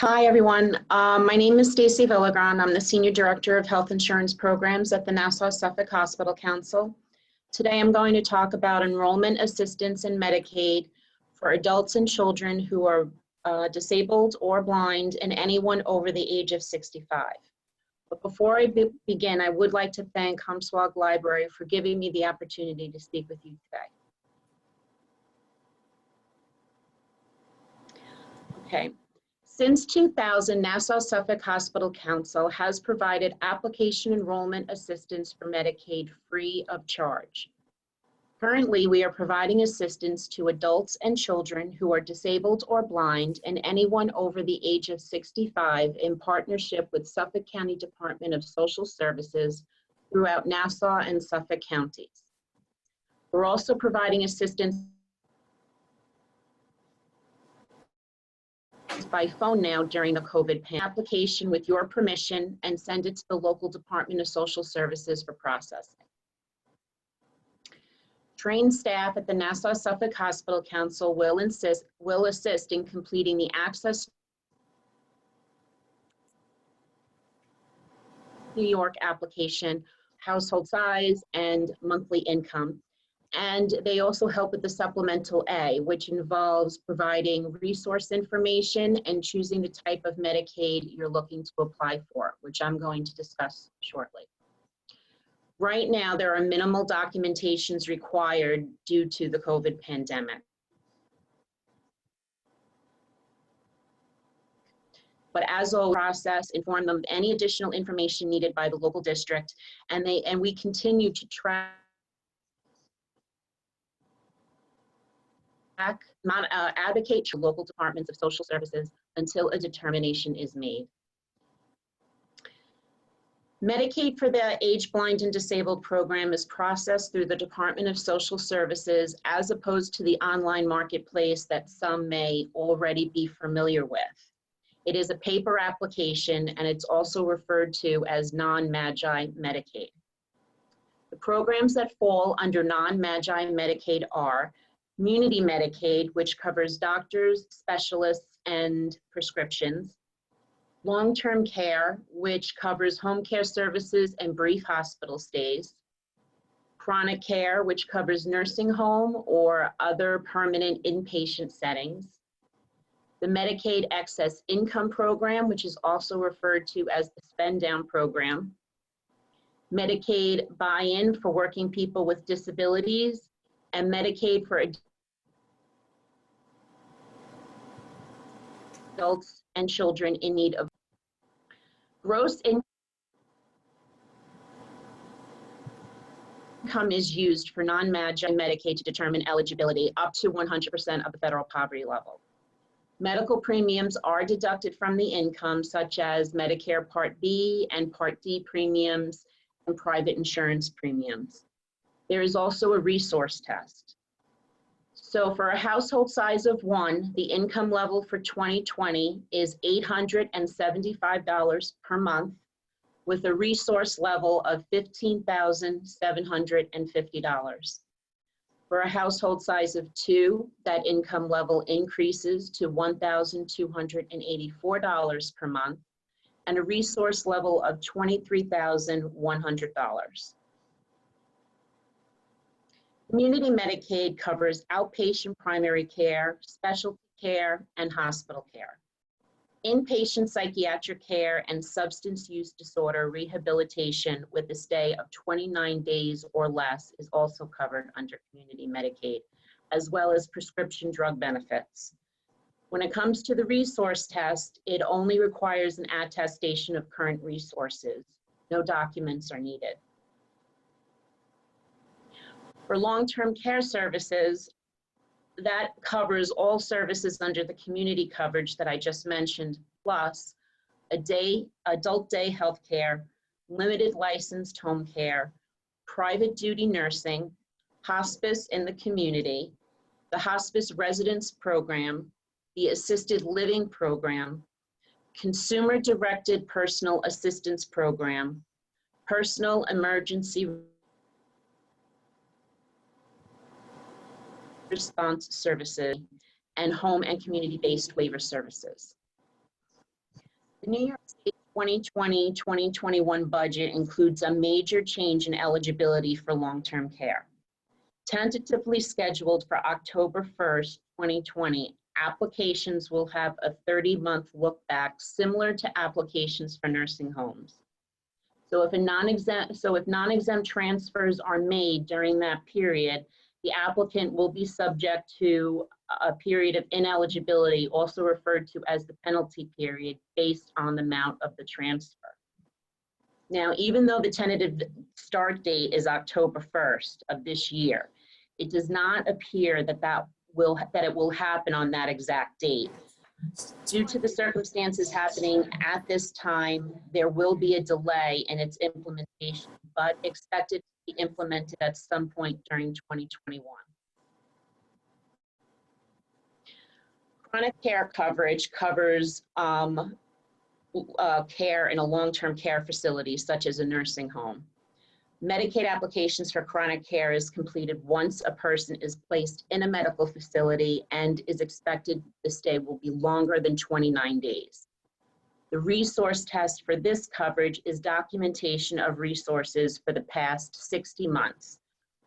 Hi, everyone. My name is Stacy Villagran. I'm the Senior Director of Health Insurance Programs at the Nassau-Suffolk Hospital Council. Today, I'm going to talk about enrollment assistance in Medicaid for adults and children who are disabled or blind and anyone over the age of 65. But before I begin, I would like to thank Humswog Library for giving me the opportunity to speak with you today. Okay. Since 2000, Nassau-Suffolk Hospital Council has provided application enrollment assistance for Medicaid free of charge. Currently, we are providing assistance to adults and children who are disabled or blind and anyone over the age of 65 in partnership with Suffolk County Department of Social Services throughout Nassau and Suffolk counties. We're also providing assistance by phone now during the COVID pandemic. Application with your permission and send it to the local Department of Social Services for processing. Trained staff at the Nassau-Suffolk Hospital Council will assist in completing the Access New York application, household size, and monthly income. And they also help with the Supplemental A, which involves providing resource information and choosing the type of Medicaid you're looking to apply for, which I'm going to discuss shortly. Right now, there are minimal documentations required due to the COVID pandemic. But as always, process, inform them of any additional information needed by the local district, and we continue to track advocate to local departments of social services until a determination is made. Medicaid for the Age Blind and Disabled program is processed through the Department of Social Services as opposed to the online marketplace that some may already be familiar with. It is a paper application and it's also referred to as non-Magi Medicaid. The programs that fall under non-Magi Medicaid are Community Medicaid, which covers doctors, specialists, and prescriptions. Long-term care, which covers home care services and brief hospital stays. Chronic care, which covers nursing home or other permanent inpatient settings. The Medicaid Excess Income Program, which is also referred to as the Spend Down Program. Medicaid Buy-In for working people with disabilities, and Medicaid for adults and children in need of gross income is used for non-Magi Medicaid to determine eligibility up to 100% of the federal poverty level. Medical premiums are deducted from the income, such as Medicare Part B and Part D premiums and private insurance premiums. There is also a resource test. So for a household size of 1, the income level for 2020 is $875 per month with a resource level of $15,750. For a household size of 2, that income level increases to $1,284 per month and a resource level of $23,100. Community Medicaid covers outpatient primary care, specialty care, and hospital care. Inpatient psychiatric care and substance use disorder rehabilitation with a stay of 29 days or less is also covered under Community Medicaid, as well as prescription drug benefits. When it comes to the resource test, it only requires an attestation of current resources. No documents are needed. For long-term care services, that covers all services under the community coverage that I just mentioned, plus adult day health care, limited licensed home care, private duty nursing, hospice in the community, the hospice residence program, the assisted living program, consumer-directed personal assistance program, personal emergency response services, and home and community-based waiver services. The New York State 2020-2021 budget includes a major change in eligibility for long-term care. Tentatively scheduled for October 1st, 2020, applications will have a 30-month look back similar to applications for nursing homes. So if non-exempt transfers are made during that period, the applicant will be subject to a period of ineligibility, also referred to as the penalty period, based on the amount of the transfer. Now, even though the tentative start date is October 1st of this year, it does not appear that it will happen on that exact date. Due to the circumstances happening at this time, there will be a delay in its implementation, but expected to be implemented at some point during 2021. Chronic care coverage covers care in a long-term care facility, such as a nursing home. Medicaid applications for chronic care is completed once a person is placed in a medical facility and is expected the stay will be longer than 29 days. The resource test for this coverage is documentation of resources for the past 60 months,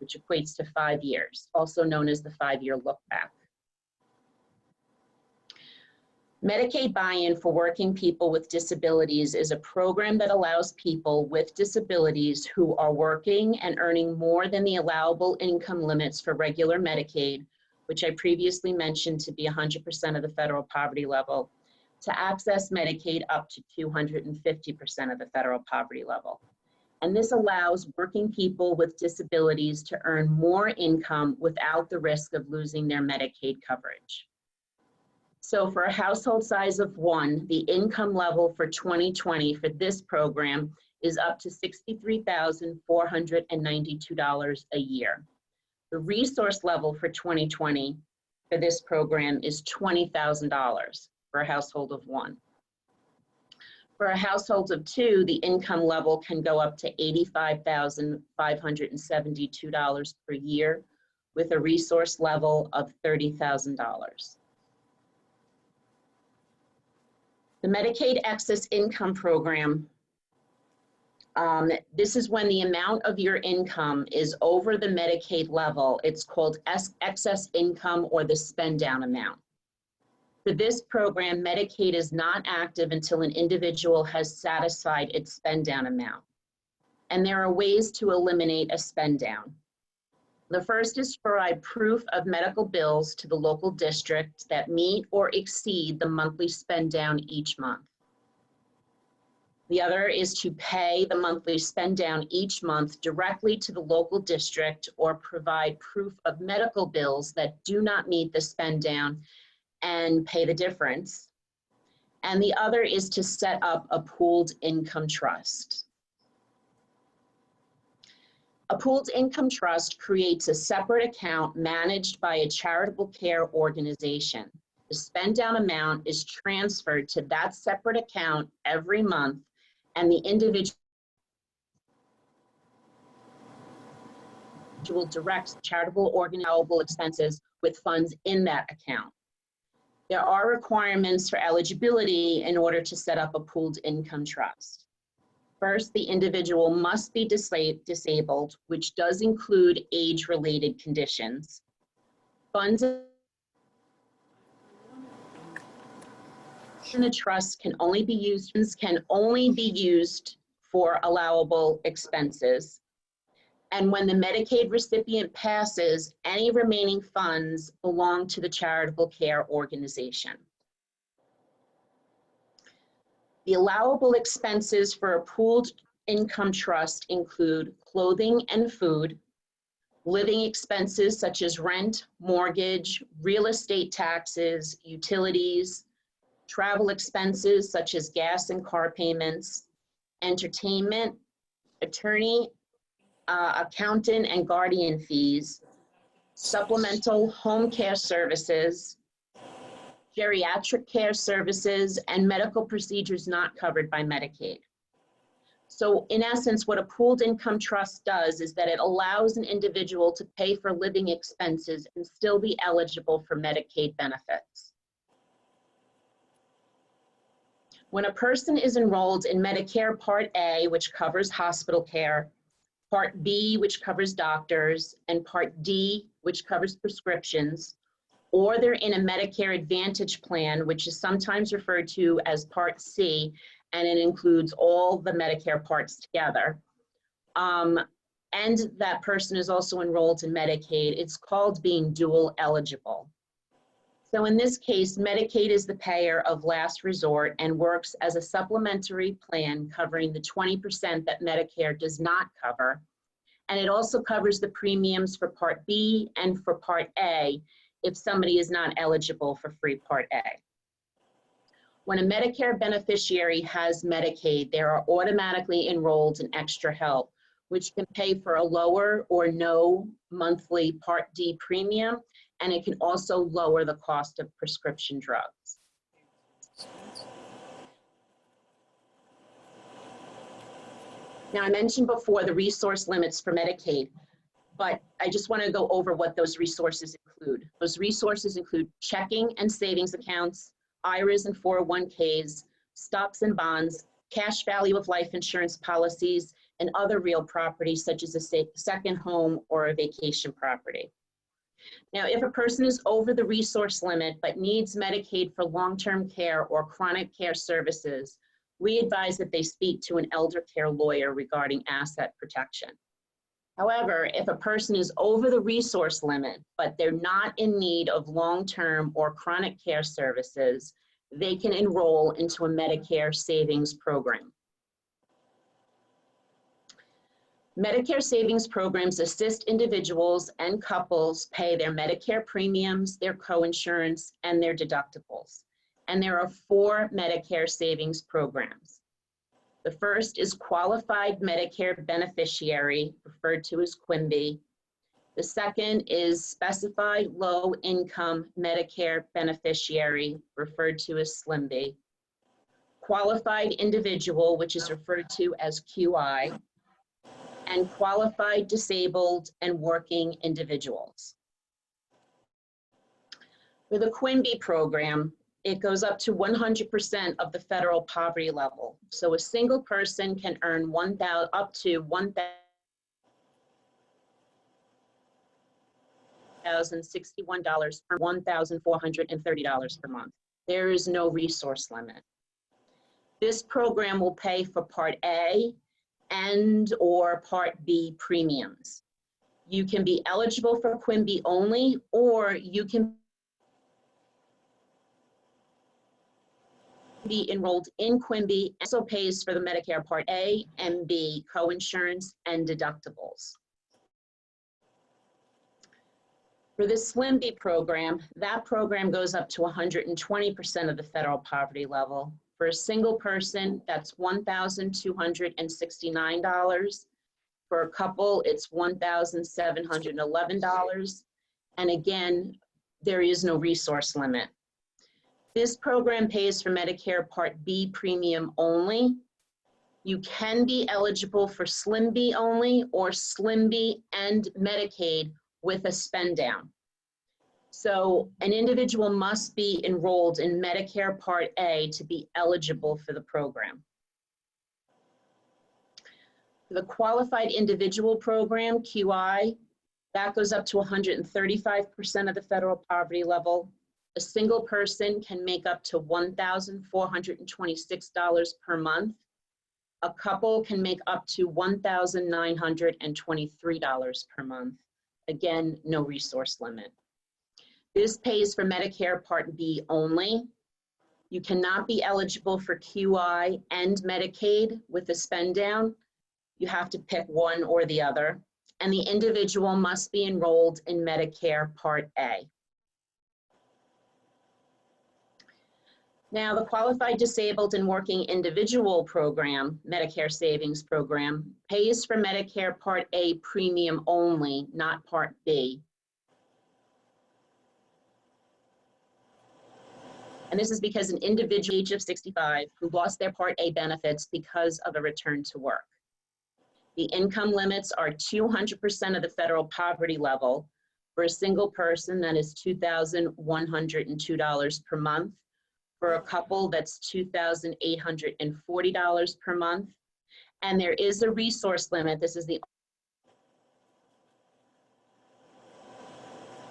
which equates to 5 years, also known as the 5-year look back. Medicaid buy-in for working people with disabilities is a program that allows people with disabilities who are working and earning more than the allowable income limits for regular Medicaid, which I previously mentioned to be 100% of the federal poverty level, to access Medicaid up to 250% of the federal poverty level. And this allows working people with disabilities to earn more income without the risk of losing their Medicaid coverage. So for a household size of 1, the income level for 2020 for this program is up to $63,492 a year. The resource level for 2020 for this program is $20,000 for a household of 1. For a household of 2, the income level can go up to $85,572 per year with a resource level of $30,000. The Medicaid Excess Income Program, this is when the amount of your income is over the Medicaid level. It's called excess income or the spend down amount. For this program, Medicaid is not active until an individual has satisfied its spend down amount. And there are ways to eliminate a spend down. The first is to provide proof of medical bills to the local district that meet or exceed the monthly spend down each month. The other is to pay the monthly spend down each month directly to the local district or provide proof of medical bills that do not meet the spend down and pay the difference. And the other is to set up a pooled income trust. A pooled income trust creates a separate account managed by a charitable care organization. The spend down amount is transferred to that separate account every month, and the individual directs charitable allowable expenses with funds in that account. There are requirements for eligibility in order to set up a pooled income trust. First, the individual must be disabled, which does include age-related conditions. Funds in the trust can only be used for allowable expenses. And when the Medicaid recipient passes, any remaining funds belong to the charitable care organization. The allowable expenses for a pooled income trust include clothing and food, living expenses such as rent, mortgage, real estate taxes, utilities, travel expenses such as gas and car payments, entertainment, attorney, accountant and guardian fees, supplemental home care services, geriatric care services, and medical procedures not covered by Medicaid. So in essence, what a pooled income trust does is that it allows an individual to pay for living expenses and still be eligible for Medicaid benefits. When a person is enrolled in Medicare Part A, which covers hospital care, Part B, which covers doctors, and Part D, which covers prescriptions, or they're in a Medicare Advantage plan, which is sometimes referred to as Part C, and it includes all the Medicare parts together, and that person is also enrolled in Medicaid, it's called being dual eligible. So in this case, Medicaid is the payer of last resort and works as a supplementary plan covering the 20% that Medicare does not cover. And it also covers the premiums for Part B and for Part A if somebody is not eligible for free Part A. When a Medicare beneficiary has Medicaid, they are automatically enrolled in Extra Help, which can pay for a lower or no monthly Part D premium, and it can also lower the cost of prescription drugs. Now, I mentioned before the resource limits for Medicaid, but I just want to go over what those resources include. Those resources include checking and savings accounts, IRAs and 401ks, stocks and bonds, cash value of life insurance policies, and other real property such as a second home or a vacation property. Now, if a person is over the resource limit but needs Medicaid for long-term care or chronic care services, we advise that they speak to an elder care lawyer regarding asset protection. However, if a person is over the resource limit, but they're not in need of long-term or chronic care services, they can enroll into a Medicare savings program. Medicare savings programs assist individuals and couples pay their Medicare premiums, their coinsurance, and their deductibles. And there are 4 Medicare savings programs. The first is Qualified Medicare Beneficiary, referred to as QIMBY. The second is Specified Low Income Medicare Beneficiary, referred to as SLIMB. Qualified Individual, which is referred to as QI. And Qualified Disabled and Working Individuals. For the QIMBY program, it goes up to 100% of the federal poverty level. So a single person can earn up to $1,061 per $1,430 per month. There is no resource limit. This program will pay for Part A and or Part B premiums. You can be eligible for QIMBY only, or you can be enrolled in QIMBY, also pays for the Medicare Part A and B coinsurance and deductibles. For the SLIMB program, that program goes up to 120% of the federal poverty level. For a single person, that's $1,269. For a couple, it's $1,711. And again, there is no resource limit. This program pays for Medicare Part B premium only. You can be eligible for SLIMB only or SLIMB and Medicaid with a spend down. So an individual must be enrolled in Medicare Part A to be eligible for the program. For the Qualified Individual Program, QI, that goes up to 135% of the federal poverty level. A single person can make up to $1,426 per month. A couple can make up to $1,923 per month. Again, no resource limit. This pays for Medicare Part B only. You cannot be eligible for QI and Medicaid with a spend down. You have to pick one or the other. And the individual must be enrolled in Medicare Part A. Now, the Qualified Disabled and Working Individual Program, Medicare Savings Program, pays for Medicare Part A premium only, not Part B. And this is because an individual age of 65 who lost their Part A benefits because of a return to work. The income limits are 200% of the federal poverty level. For a single person, that is $2,102 per month. For a couple, that's $2,840 per month. And there is a resource limit. This is the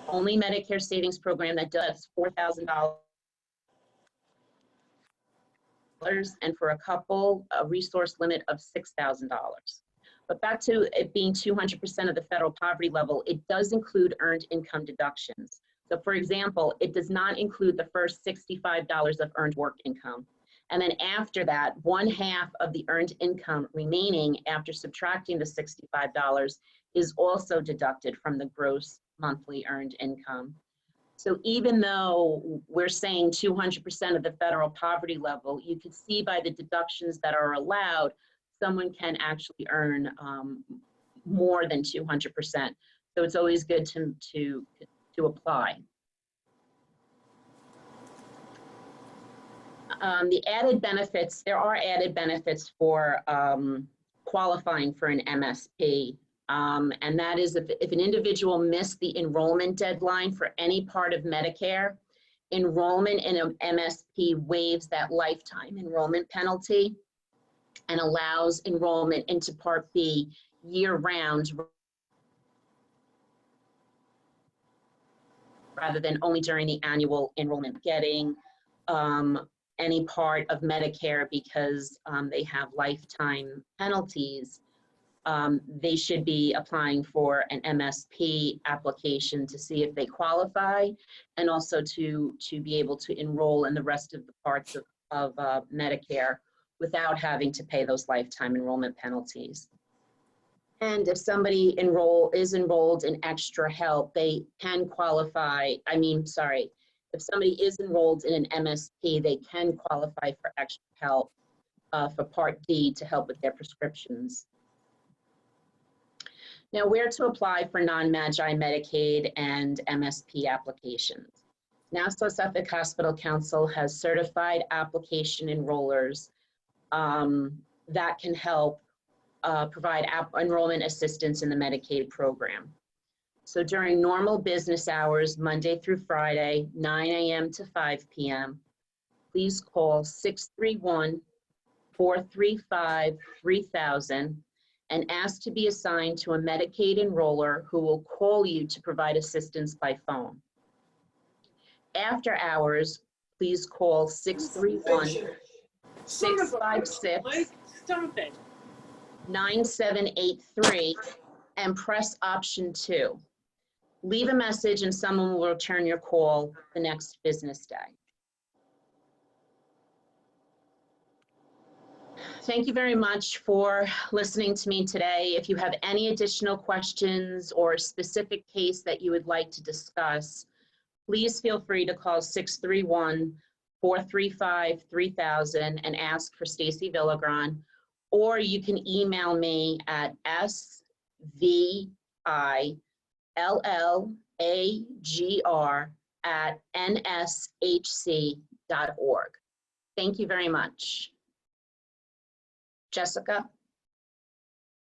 only Medicare savings program that does $4,000. And for a couple, a resource limit of $6,000. But back to it being 200% of the federal poverty level, it does include earned income deductions. So for example, it does not include the first $65 of earned work income. And then after that, 1/2 of the earned income remaining after subtracting the $65 is also deducted from the gross monthly earned income. So even though we're saying 200% of the federal poverty level, you can see by the deductions that are allowed, someone can actually earn more than 200%. So it's always good to apply. The added benefits, there are added benefits for qualifying for an MSP. And that is if an individual missed the enrollment deadline for any part of Medicare, enrollment in an MSP waives that lifetime enrollment penalty and allows enrollment into Part B year-round rather than only during the annual enrollment. Getting any part of Medicare because they have lifetime penalties, they should be applying for an MSP application to see if they qualify, and also to be able to enroll in the rest of the parts of Medicare without having to pay those lifetime enrollment penalties. And if somebody is enrolled in extra help, they can qualify, if somebody is enrolled in an MSP, they can qualify for extra help for Part D to help with their prescriptions. Now, where to apply for non-MAGI Medicaid and MSP applications. Nassau-Suffolk Hospital Council has certified application enrollers that can help provide enrollment assistance in the Medicaid program. So during normal business hours, Monday through Friday, 9 a.m. to 5 p.m., please call 631-435-3000 and ask to be assigned to a Medicaid enroller who will call you to provide assistance by phone. After hours, please call 631-656-9783 and press option 2. Leave a message and someone will return your call the next business day. Thank you very much for listening to me today. If you have any additional questions or a specific case that you would like to discuss, please feel free to call 631-435-3000 and ask for Stacy Villagran, or you can email me at svillagr@nshc.org. Thank you very much. Jessica?